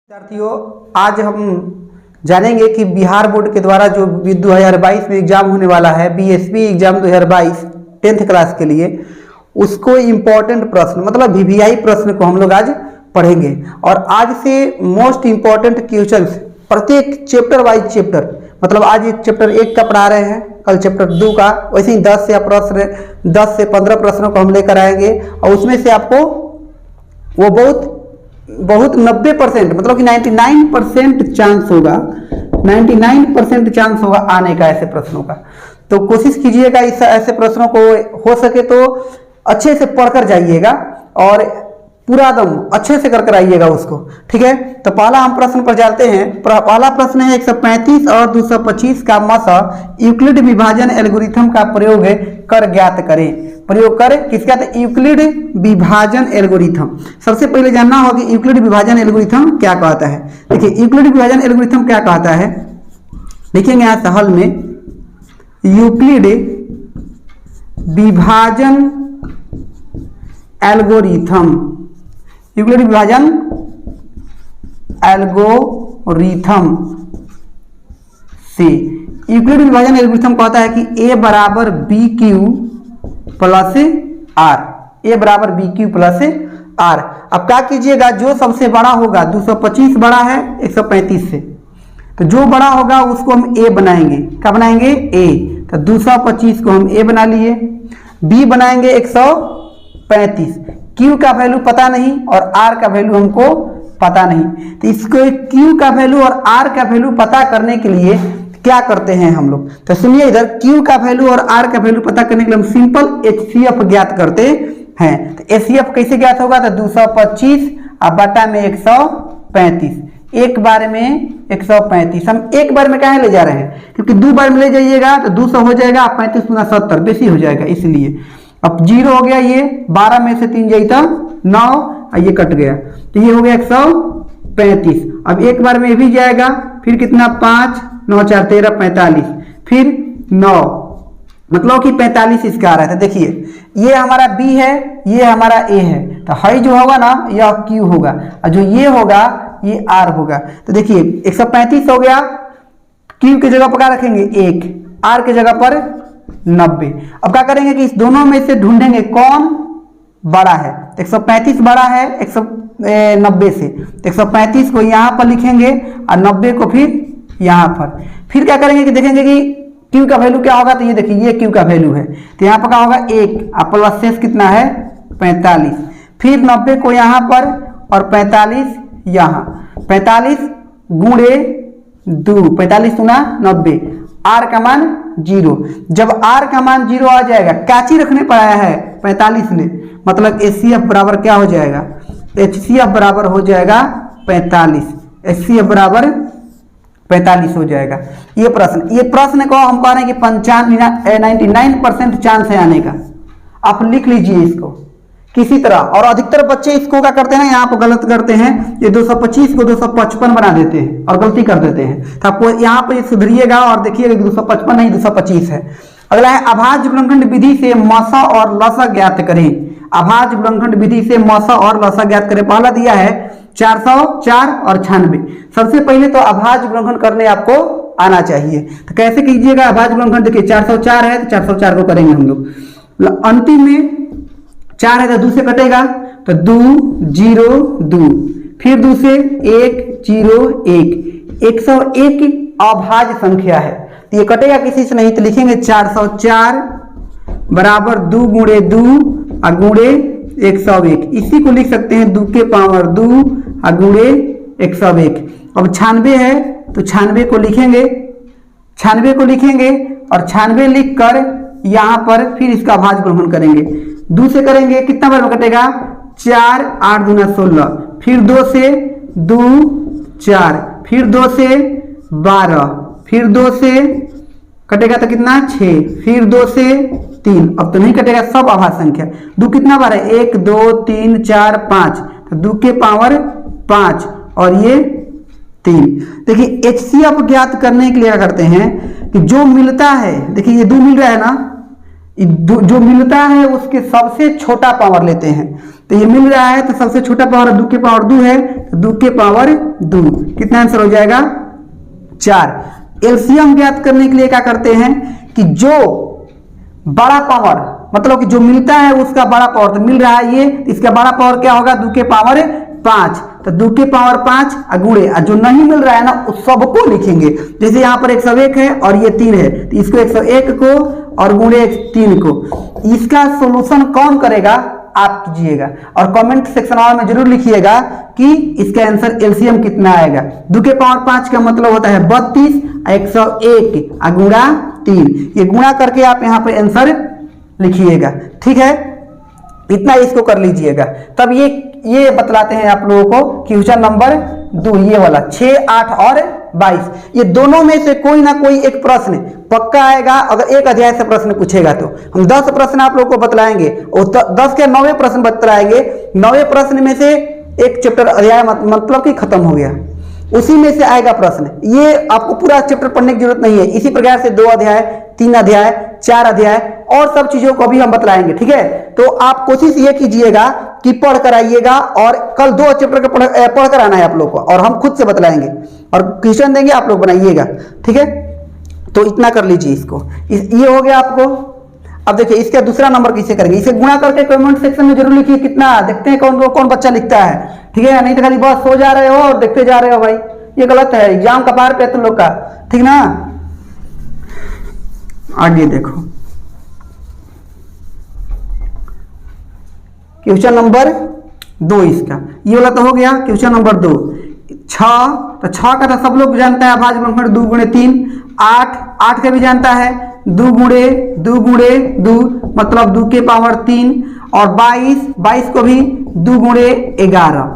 विद्यार्थियों, आज हम जानेंगे कि बिहार बोर्ड के द्वारा जो 2022 में एग्जाम होने वाला है, बीएसपी एग्जाम 2022 10th क्लास के लिए, उसको इम्पोर्टेंट प्रश्न मतलब वीवीआई प्रश्न को हम लोग आज पढ़ेंगे। और आज से मोस्ट इम्पोर्टेंट क्वेश्चंस प्रत्येक चैप्टर वाइज चैप्टर, मतलब आज एक चैप्टर 1 का पढ़ा रहे हैं, कल चैप्टर 2 का, वैसे ही 10 से 15 प्रश्नों को हम लेकर आएंगे। और उसमें से आपको वो बहुत 90% मतलब कि 99% चांस होगा, 99% चांस होगा आने का ऐसे प्रश्नों का। तो कोशिश कीजिएगा इस ऐसे प्रश्नों को हो सके तो अच्छे से पढ़कर जाइएगा और पूरा दम अच्छे से कर आइएगा उसको, ठीक है। तो पहला हम प्रश्न पर जाते हैं। पहला प्रश्न है 135 और 225 का मसा यूक्लिड विभाजन एल्गोरिथम का प्रयोग कर ज्ञात करें। प्रयोग कर किसका? तो यूक्लिड विभाजन एल्गोरिथम। सबसे पहले जानना होगा कि यूक्लिड विभाजन एल्गोरिथम क्या कहता है। देखिए यूक्लिड विभाजन एल्गोरिथम क्या कहता है, देखेंगे यहाँ सहल में यूक्लिड विभाजन एल्गोरिथम, यूक्लिड विभाजन एल्गोरिथम से यूक्लिड विभाजन एल्गोरिथम कहता है कि ए बराबर बी क्यू प्लस आर, ए बराबर बी क्यू प्लस आर। अब क्या कीजिएगा, जो सबसे बड़ा होगा 225 बड़ा है 135 से, तो जो बड़ा होगा उसको हम ए बनाएंगे। क्या बनाएंगे? ए। तो 225 को हम ए बना लिए, बी बनाएंगे 135, क्यू का वैल्यू पता नहीं और आर का वैल्यू हमको पता नहीं। तो इसको क्यू का वैल्यू और आर का वैल्यू पता करने के लिए क्या करते हैं हम लोग, तो सुनिए इधर क्यू का वैल्यू और आर का वैल्यू पता करने के लिए हम सिंपल एचसीएफ ज्ञात करते हैं। तो एचसीएफ कैसे ज्ञात होगा? तो 225 और बटा में 135, एक बार में 135। हम एक बार में कहाँ ले जा रहे हैं, क्योंकि 2 बार में ले जाइएगा तो 200 हो जाएगा, 35 गुना 70 बेसी हो जाएगा, इसलिए अब 0 हो गया। ये 12 में से 3 जाइए 9 और ये कट गया, तो ये हो गया 135। अब एक बार में ये भी जाएगा, फिर कितना 5 9 4 13 45, फिर 9, मतलब कि 45 इसका आ रहा है। देखिए ये हमारा बी है, ये हमारा ए है, तो हाई जो होगा ना यह क्यू होगा और जो ये होगा ये आर होगा। तो देखिए 135 हो गया, क्यू की जगह पर क्या रखेंगे 1, आर की जगह पर 90। अब क्या करेंगे कि इस दोनों में से ढूंढेंगे कौन बड़ा है। 135 बड़ा है 190 से, 135 को यहाँ पर लिखेंगे और 90 को फिर यहाँ पर। फिर क्या करेंगे कि देखेंगे कि क्यू का वैल्यू क्या होगा, तो ये देखिए ये क्यू का वैल्यू है, तो यहाँ पर क्या होगा 1 और प्लस शेष कितना है 45। फिर 90 को यहाँ पर और 45 यहाँ, 45 गुणे 2, 45 गुना 90, आर का मान 0। जब आर का मान 0 आ जाएगा, काची रखने पर आया है 45 ने, मतलब एचसीएफ बराबर क्या हो जाएगा, एचसीएफ बराबर हो जाएगा 45, एचसीएफ बराबर 45 हो जाएगा। ये प्रश्न को हम कह रहे हैं कि 99% चांस है आने का। आप लिख लीजिए इसको किसी तरह। और अधिकतर बच्चे इसको क्या करते हैं ना, यहाँ पर गलत करते हैं, ये 225 को 255 बना देते हैं और गलती कर देते हैं। तो आपको यहाँ पर सुधरिएगा और देखिएगा 255 नहीं 225 है। अगला है अभाज्य गुणनखंड विधि से मसा और लसा ज्ञात करें। अभाज्य गुणनखंड विधि से मसा और लसा ज्ञात करें। पहला दिया है 404 और 96। सबसे पहले तो अभाज्य गुणनखंड करने आपको आना चाहिए। तो कैसे कीजिएगा अभाज्य गुणनखंड? देखिए 404 है तो 404 को करेंगे हम लोग। अंतिम में 4 है तो 2 से कटेगा, तो 2 0 2, फिर 2 से 1 0 1, 101 अभाज्य संख्या है, तो ये कटेगा किसी से नहीं, तो लिखेंगे 404 बराबर 2 गुणे 2 और गुणे 101। इसी को लिख सकते हैं 2 के पावर 2 और गुणे 101। अब 96 है तो 96 को लिखेंगे, 96 को लिखेंगे और 96 लिख कर यहाँ पर फिर इसका अभाज्य गुणनखंड करेंगे। 2 से करेंगे, कितना बार में कटेगा 4 8 दूना 16, फिर 2 से 2 4, फिर 2 से 12, फिर 2 से कटेगा तो कितना 6, फिर 2 से 3, अब तो नहीं कटेगा, सब अभाज्य संख्या। 2 कितना बार है 1 2 3 4 5, तो 2 के पावर 5 और ये 3। देखिए एचसीएफ ज्ञात करने के लिए क्या करते हैं कि जो मिलता है, देखिए ये 2 मिल रहा है ना, जो मिलता है उसके सबसे छोटा पावर लेते हैं। तो ये मिल रहा है तो सबसे छोटा पावर 2 के पावर 2 है, तो 2 के पावर 2 कितना आंसर हो जाएगा 4। एलसीएम ज्ञात करने के लिए क्या करते हैं कि जो बड़ा पावर मतलब कि जो मिलता है उसका बड़ा पावर, तो मिल रहा है ये, इसका बड़ा पावर क्या होगा 2 के पावर 5, तो 2 के पावर 5 गुणे, जो नहीं मिल रहा है ना उस सबको लिखेंगे। जैसे यहाँ पर 101 है और ये 3 है, तो इसको 101 को और गुणे 3 को। इसका सॉल्यूशन कौन करेगा आप कीजिएगा और कमेंट सेक्शन में जरूर लिखिएगा कि इसका आंसर एलसीएम कितना आएगा। 2 के पावर 5 का मतलब होता है 32, 101 गुणा 3, ये गुणा करके आप यहाँ पे आंसर लिखिएगा। ठीक है, इतना इसको कर लीजिएगा। तब ये बतलाते हैं आप लोगों को क्वेश्चन नंबर 2 ये वाला 6, 8 और 22, ये दोनों में से कोई ना कोई एक प्रश्न पक्का आएगा। अगर एक अध्याय से प्रश्न पूछेगा तो हम 10 प्रश्न आप लोगों को बतलाएंगे और 10 के 9 प्रश्न बतलाएंगे। 9 प्रश्न में से एक चैप्टर अध्याय मतलब कि खत्म हो गया, उसी में से आएगा प्रश्न। ये आपको पूरा चैप्टर पढ़ने की जरूरत नहीं है, इसी प्रकार से 2 अध्याय, 3 अध्याय, 4 अध्याय और सब चीजों को भी हम बतलाएंगे। ठीक है, तो आप कोशिश ये कीजिएगा कि पढ़ कर आइएगा और कल 2 चैप्टर का पढ़ कर आना है आप लोग को, और हम खुद से बतलाएंगे और क्वेश्चन देंगे, आप लोग बनाइएगा। ठीक है, तो इतना कर लीजिए इसको। ये हो गया आपको। अब देखिए इसका दूसरा नंबर कैसे करेंगे, इसे गुणा करके कमेंट सेक्शन में जरूर लिखिए कितना, देखते हैं कौन बच्चा लिखता है। ठीक है, नहीं तो खाली बस सो जा रहे हो और देखते जा रहे हो भाई, ये गलत है, एग्जाम का पार पे तुम लोग का। ठीक ना, आगे देखो क्वेश्चन नंबर 2 इसका, ये वाला तो हो गया। क्वेश्चन नंबर 2 6, तो 6 का तो सब लोग जानता है, भाज्य गुणनखंड 2 गुणे 3। 8 का भी जानता है, 2 गुणे 2 मतलब 2 के पावर 3, और 22 को भी 2 गुणे 11।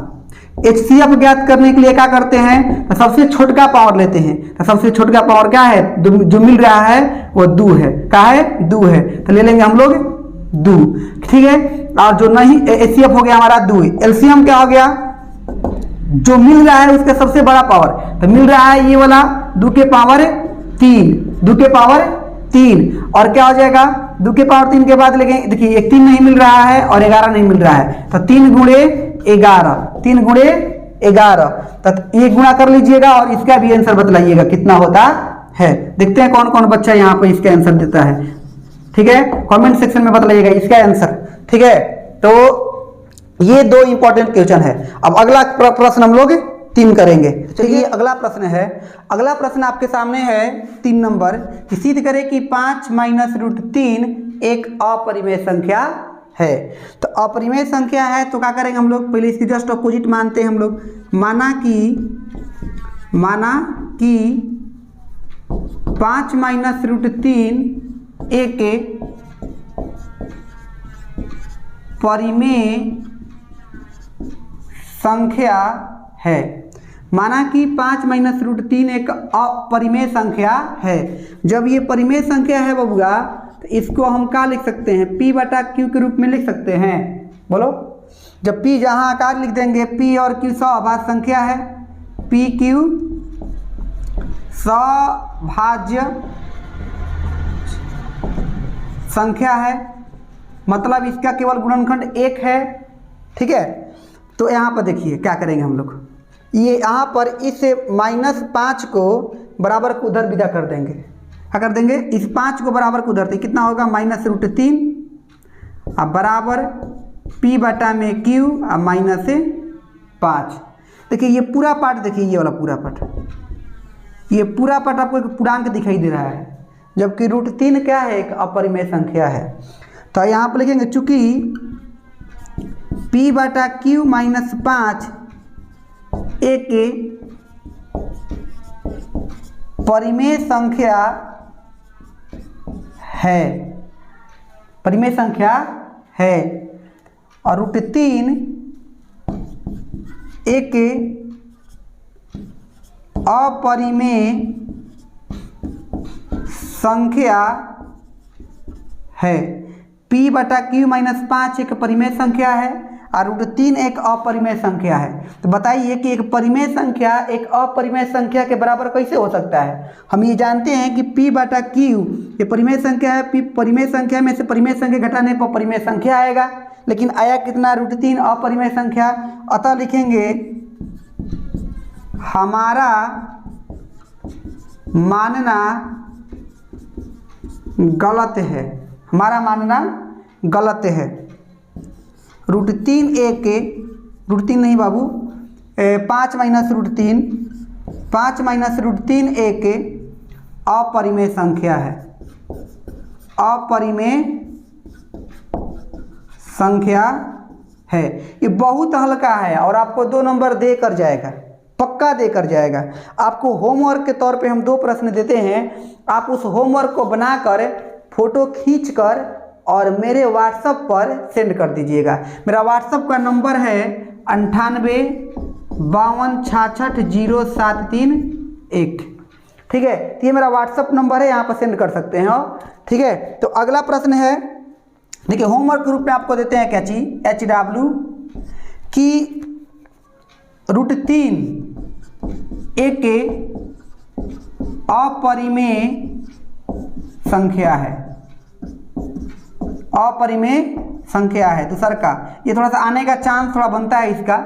HCF ज्ञात करने के लिए क्या करते हैं, तो सबसे छोटा पावर लेते हैं। तो सबसे छोटा पावर क्या है, जो मिल रहा है वो 2 है। क्या है 2 है, तो ले लेंगे हम लोग 2। ठीक है, और जो नहीं HCF हो गया हमारा 2। एलसीएम क्या हो गया, जो मिल रहा है उसका सबसे बड़ा पावर, तो मिल रहा है ये वाला 2 के पावर 3, 2 के पावर 3, और क्या हो जाएगा 2 के पावर 3 के बाद लेंगे, देखिए 1 3 नहीं मिल रहा है और 11 नहीं मिल रहा है, तो 3 गुणे 11, 3 गुणे 11, तो ये गुणा कर लीजिएगा और इसका भी आंसर बतलाइएगा कितना होता है। देखते हैं कौन कौन बच्चा यहाँ पे इसका आंसर देता है। ठीक है, कमेंट सेक्शन में बतलाइएगा इसका आंसर। ठीक है, तो ये 2 इंपॉर्टेंट क्वेश्चन है। अब अगला प्रश्न हम लोग 3 करेंगे। चलिए अगला प्रश्न है, अगला प्रश्न आपके सामने है 3 नंबर, कि सिद्ध करें कि 5 माइनस रूट 3 एक अपरिमेय संख्या है। तो अपरिमेय संख्या है तो क्या करेंगे हम लोग, पहले इसकी जस्ट अपोजिट मानते हैं हम लोग। माना कि 5 माइनस रूट 3 एक परिमेय संख्या है। माना कि 5 माइनस रूट 3 एक अपरिमेय संख्या है। जब ये परिमेय संख्या है बबुआ, तो इसको हम क्या लिख सकते हैं, P बटा Q के रूप में लिख सकते हैं। बोलो, जब P जहाँ आकार लिख देंगे, P और Q सभाज्य संख्या है, P Q सभाज्य संख्या है, मतलब इसका केवल गुणनखंड 1 है। ठीक है, तो यहाँ पर देखिए क्या करेंगे हम लोग, ये यहाँ पर इस -5 को बराबर को उधर विदा कर देंगे। क्या कर देंगे, इस 5 को बराबर को उधर देंगे, कितना होगा माइनस रूट 3 अब बराबर P बटा में Q और माइनस 5। देखिए ये पूरा पार्ट, देखिए ये वाला पूरा पार्ट, ये पूरा पार्ट आपको एक पूर्णांक दिखाई दे रहा है, जबकि रूट 3 क्या है, एक अपरिमेय संख्या है। तो यहाँ पर लिखेंगे चूंकि P बटा Q माइनस 5 एक परिमेय संख्या है, परिमेय संख्या है, और रूट 3 एक अपरिमेय संख्या है। P बटा Q माइनस 5 एक परिमेय संख्या है और √3 एक अपरिमेय संख्या है। तो बताइए कि एक परिमेय संख्या एक अपरिमेय संख्या के बराबर कैसे हो सकता है। हम ये जानते हैं कि P/Q ये परिमेय संख्या है, P परिमेय संख्या में से परिमेय संख्या घटाने पर परिमेय संख्या आएगा, लेकिन आया कितना √3 अपरिमेय संख्या। अतः लिखेंगे हमारा मानना गलत है, हमारा मानना गलत है। √3 एक √3 नहीं बाबू 5 माइनस √3 5 माइनस √3 एक अपरिमेय संख्या है, अपरिमेय संख्या है। ये बहुत हल्का है और आपको 2 नंबर दे कर जाएगा, पक्का देकर जाएगा। आपको होमवर्क के तौर पे हम 2 प्रश्न देते हैं, आप उस होमवर्क को बनाकर फोटो खींचकर और मेरे व्हाट्सएप पर सेंड कर दीजिएगा। मेरा व्हाट्सएप का नंबर है 9852660731। ठीक है, तो ये मेरा व्हाट्सएप नंबर है, यहाँ पर सेंड कर सकते हैं। ठीक है, तो अगला प्रश्न है, देखिए होमवर्क के रूप में आपको देते हैं क्या चीज HW कि √3 एक अपरिमेय संख्या है, अपरिमेय संख्या है। दूसर का ये थोड़ा सा आने का चांस थोड़ा बनता है, इसका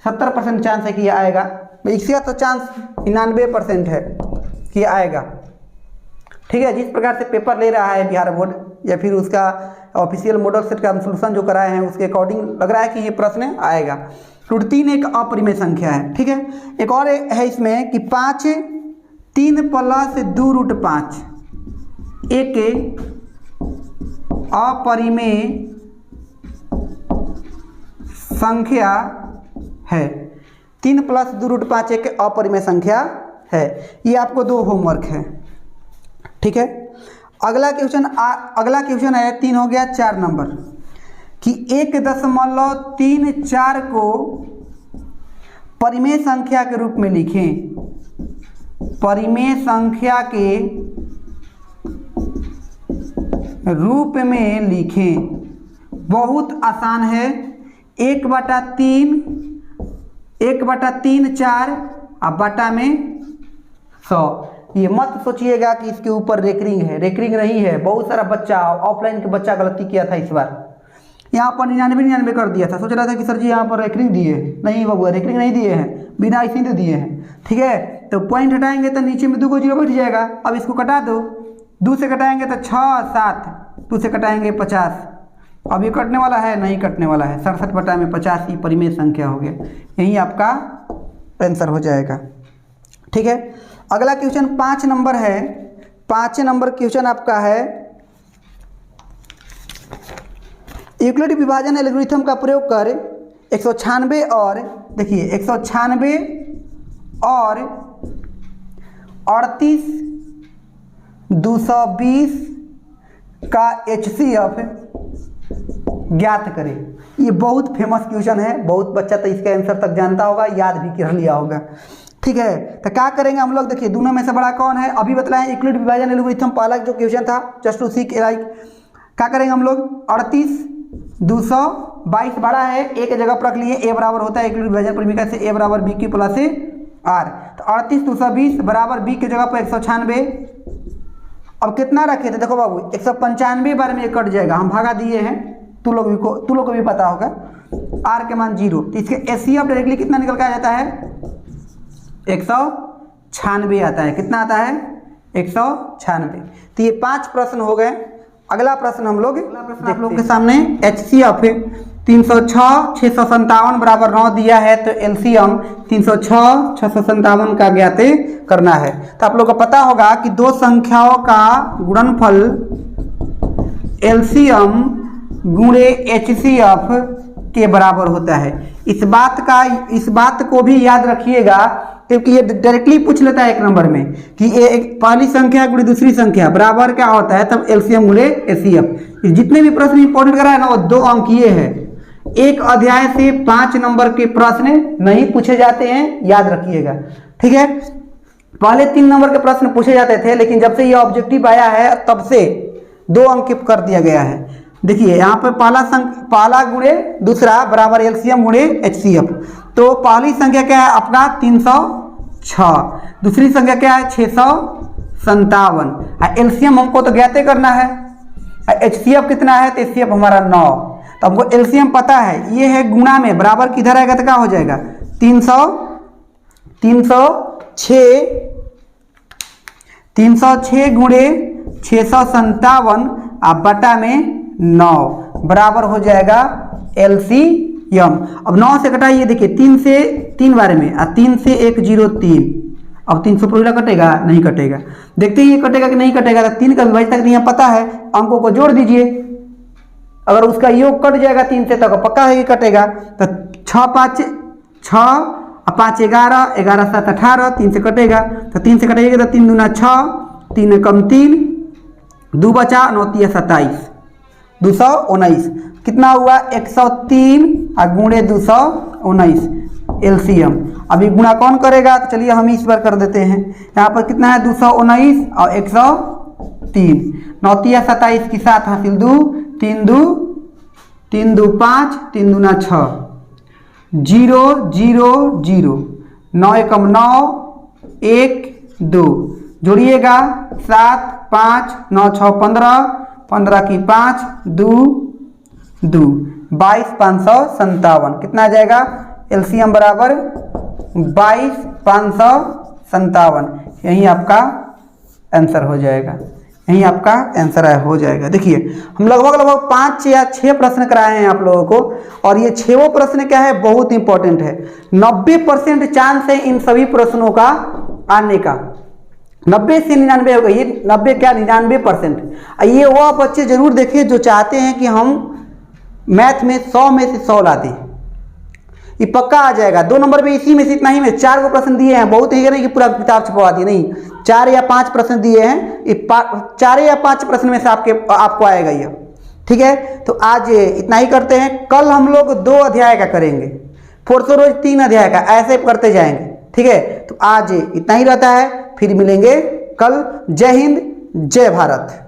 70% चांस है कि ये आएगा, इसका तो चांस 99% है कि ये आएगा। ठीक है, जिस प्रकार से पेपर ले रहा है बिहार बोर्ड या फिर उसका ऑफिशियल मॉडल सेट का हम सोल्यूशन जो कराए हैं उसके अकॉर्डिंग लग रहा है कि ये प्रश्न आएगा। √3 एक अपरिमेय संख्या है। ठीक है, एक और है इसमें कि 5 3 + 2√5 एक अपरिमेय संख्या है। 3 + 2√5 एक अपरिमेय संख्या है। ये आपको 2 होमवर्क है। ठीक है, अगला क्वेश्चन है 3 हो गया 4 नंबर कि 1.34 को परिमेय संख्या के रूप में लिखें, परिमेय संख्या के रूप में लिखें। बहुत आसान है, 1/3 1/3 4 और बटा में 100। ये मत सोचिएगा कि इसके ऊपर रेकरिंग है, रेकरिंग नहीं है। बहुत सारा बच्चा ऑफलाइन के बच्चा गलती किया था इस बार, यहाँ पर 99 कर दिया था, सोच रहा था कि सर जी यहाँ पर रेकरिंग दिए, नहीं बाबू रेकरिंग नहीं दिए हैं, बिना इसी दिए हैं। ठीक है, तो पॉइंट हटाएंगे तो नीचे में 2 को 0 बैठ जाएगा। अब इसको कटा दो, 2 से कटाएंगे तो 6 7, 2 से कटाएंगे 50। अब ये कटने वाला है, नहीं कटने वाला है, 67/50 ही परिमेय संख्या हो गया। यही आपका आंसर हो जाएगा। ठीक है, अगला क्वेश्चन 5 नंबर है। 5 नंबर क्वेश्चन आपका है यूक्लिड विभाजन एल्गोरिथम का प्रयोग कर 196 और देखिए 196 और 38 220 का HCF ज्ञात करें। ये बहुत फेमस क्वेश्चन है, बहुत बच्चा तो इसके आंसर तक जानता होगा, याद भी कर लिया होगा। ठीक है, तो क्या करेंगे हम लोग, देखिए दोनों में से बड़ा कौन है अभी बताएं। यूक्लिड विभाजन एल्गोरिथम पहला जो क्वेश्चन था जस्ट टू सी लाइक, क्या करेंगे हम लोग 38 222 बड़ा है, एक जगह पर रख लिए, ए बराबर होता है यूक्लिड विभाजन परिमीका से a बराबर BQ + R। तो 38 220 बराबर b की जगह पर 196। अब कितना रखे थे देखो बाबू, 195 बार में ये कट जाएगा, हम भागा दिए हैं, तू लोग को भी पता होगा। R के मान 0, तो इसके HCF डायरेक्टली कितना निकल के आ जाता है 196 आता है। कितना आता है 196। तो ये 5 प्रश्न हो गए। अगला प्रश्न हम लोग आप लोग के सामने HCF 306 657 बराबर 9 दिया है, तो LCM 306 657 का ज्ञात करना है। तो आप लोग को पता होगा कि 2 संख्याओं का गुणनफल LCM गुणे HCF के बराबर होता है। इस बात को भी याद रखिएगा, क्योंकि ये डायरेक्टली पूछ लेता है 1 नंबर में कि एक पहली संख्या गुणे दूसरी संख्या बराबर क्या होता है, तब LCM गुणे HCF। जितने भी प्रश्न इंपॉर्टेंट करा है ना वो 2 अंकीय है। एक अध्याय से 5 नंबर के प्रश्न नहीं पूछे जाते हैं, याद रखिएगा। ठीक है, पहले 3 नंबर के प्रश्न पूछे जाते थे, लेकिन जब से ये ऑब्जेक्टिव आया है तब से 2 अंक कर दिया गया है। देखिए यहाँ पर पहला गुणे दूसरा बराबर एलसीएम गुणे एचसीएफ। तो पहली संख्या क्या है आपका 306, दूसरी संख्या क्या है 657। एलसीएम हमको तो ज्ञात करना है। एचसीएफ कितना है तो एचसीएफ हमारा 9। तो हमको एलसीएम पता है, ये है गुणा में बराबर किधर आएगा तो क्या हो जाएगा 306 गुणे 657 आप बटा में 9 बराबर हो जाएगा एलसीएम। अब 9 से घटाइए, देखिए 3 से 3 बारे में 3 से 1 0 3। अब 300 पर कटेगा नहीं कटेगा, देखते हैं ये कटेगा कि नहीं कटेगा। तो 3 का विभाजक यहाँ पता है, अंकों को जोड़ दीजिए। अगर उसका योग कट जाएगा 3 से तो पक्का है कि कटेगा। तो 6 5 11 11 7 18, 3 से कटेगा। तो 3 से कटेगा तो 3 दूना 6, 3 कम 3, 2 बचा 9 3 27, 219 कितना हुआ 103 और गुणे 219 एलसीएम। अभी गुणा कौन करेगा तो चलिए हम इस बार कर देते हैं। यहाँ पर कितना है 219 और 103, 9 3 27 की 7 हासिल 2 3 2 5 3 दूना 6, 0 0 0, 9 एकम 9 1 2, जोड़िएगा 7 5 9 6 15, 15 की 5 2 2, 22 557 कितना आ जाएगा एलसीएम बराबर 22 557। यही आपका आंसर हो जाएगा, यही आपका आंसर हो जाएगा। देखिए हम लगभग 5 या 6 प्रश्न कराए हैं आप लोगों को, और ये 6 प्रश्न क्या है बहुत इंपॉर्टेंट है। 90% चांस है इन सभी प्रश्नों का आने का, 90 से 99 होगा। ये 90 क्या 99%। ये वो बच्चे जरूर देखिए जो चाहते हैं कि हम मैथ में 100 में से 100 ला दें, ये पक्का आ जाएगा। 2 नंबर पे इसी में से इतना ही में 4 को प्रश्न दिए हैं, बहुत ही नहीं कि पूरा किताब छपवा दिए, नहीं 4 या 5 प्रश्न दिए हैं। 4 या 5 प्रश्न में से आपको आएगा ये, ठीक है। तो आज इतना ही करते हैं, कल हम लोग 2 अध्याय का करेंगे, फोर्सो रोज 3 अध्याय का, ऐसे करते जाएंगे, ठीक है। तो आज इतना ही रहता है, फिर मिलेंगे कल। जय हिंद जय भारत।